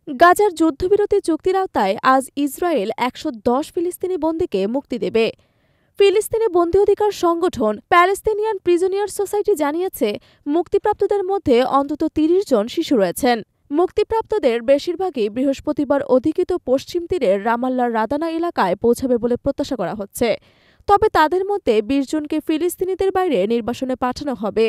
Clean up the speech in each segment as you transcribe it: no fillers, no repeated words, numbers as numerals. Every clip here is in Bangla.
গাজার যুদ্ধবিরতি চুক্তির আওতায় আজ ইসরায়েল ১১০ ফিলিস্তিনি বন্দীকে মুক্তি দেবে। ফিলিস্তিনি বন্দী অধিকার সংগঠন প্যালেস্তিনিয়ান প্রিজনিয়ার সোসাইটি জানিয়েছে, মুক্তিপ্রাপ্তদের মধ্যে অন্তত ৩০ জন শিশু রয়েছেন। মুক্তিপ্রাপ্তদের বেশিরভাগই বৃহস্পতিবার অধিকৃত পশ্চিম তীরের রামাল্লার রাদানা এলাকায় পৌঁছাবে বলে প্রত্যাশা করা হচ্ছে। তবে তাদের মধ্যে ২০ জনকে ফিলিস্তিনিদের বাইরে নির্বাসনে পাঠানো হবে।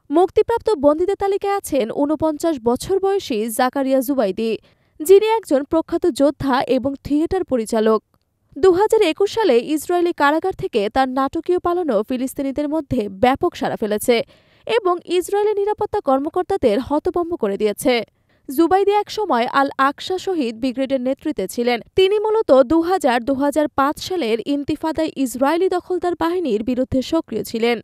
মুক্তিপ্রাপ্ত বন্দীদের তালিকায় আছেন ৪৯ বছর বয়সী জাকারিয়া জুবাইদি, যিনি একজন প্রখ্যাত যোদ্ধা এবং থিয়েটার পরিচালক। ২০২১ সালে ইসরায়েলি কারাগার থেকে তার নাটকীয় পালানো ফিলিস্তিনিদের মধ্যে ব্যাপক সাড়া ফেলেছে এবং ইসরায়েলি নিরাপত্তা কর্মকর্তাদের হতভম্ব করে দিয়েছে। জুবাইদি একসময় আল আকসা শহীদ ব্রিগেডের নেতৃত্বে ছিলেন। তিনি মূলত ২০০০-২০০৫ সালের ইন্তিফাদায় ইসরায়েলি দখলদার বাহিনীর বিরুদ্ধে সক্রিয় ছিলেন।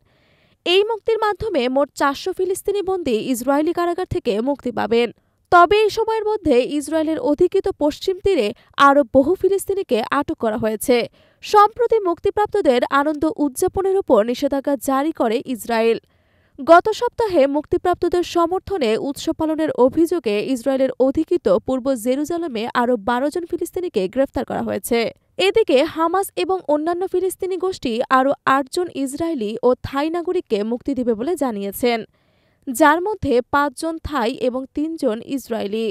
এই মুক্তির মাধ্যমে মোট ৪০০ ফিলিস্তিনি বন্দী ইসরায়েলি কারাগার থেকে মুক্তি পাবেন। তবে এই সময়ের মধ্যে ইসরায়েলের অধিকৃত পশ্চিম তীরে আরও বহু ফিলিস্তিনিকে আটক করা হয়েছে। সম্প্রতি মুক্তিপ্রাপ্তদের আনন্দ উদযাপনের ওপর নিষেধাজ্ঞা জারি করে ইসরায়েল। গত সপ্তাহে মুক্তিপ্রাপ্তদের সমর্থনে উৎসব পালনের অভিযোগে ইসরায়েলের অধিকৃত পূর্ব জেরুজালেমে আরও ১২ জন ফিলিস্তিনিকে গ্রেফতার করা হয়েছে। এদিকে হামাস এবং অন্যান্য ফিলিস্তিনি গোষ্ঠী আরও ৮ জন ইসরায়েলি ও থাই নাগরিককে মুক্তি দেবে বলে জানিয়েছেন, যার মধ্যে ৫ জন থাই এবং ৩ জন ইসরায়েলি।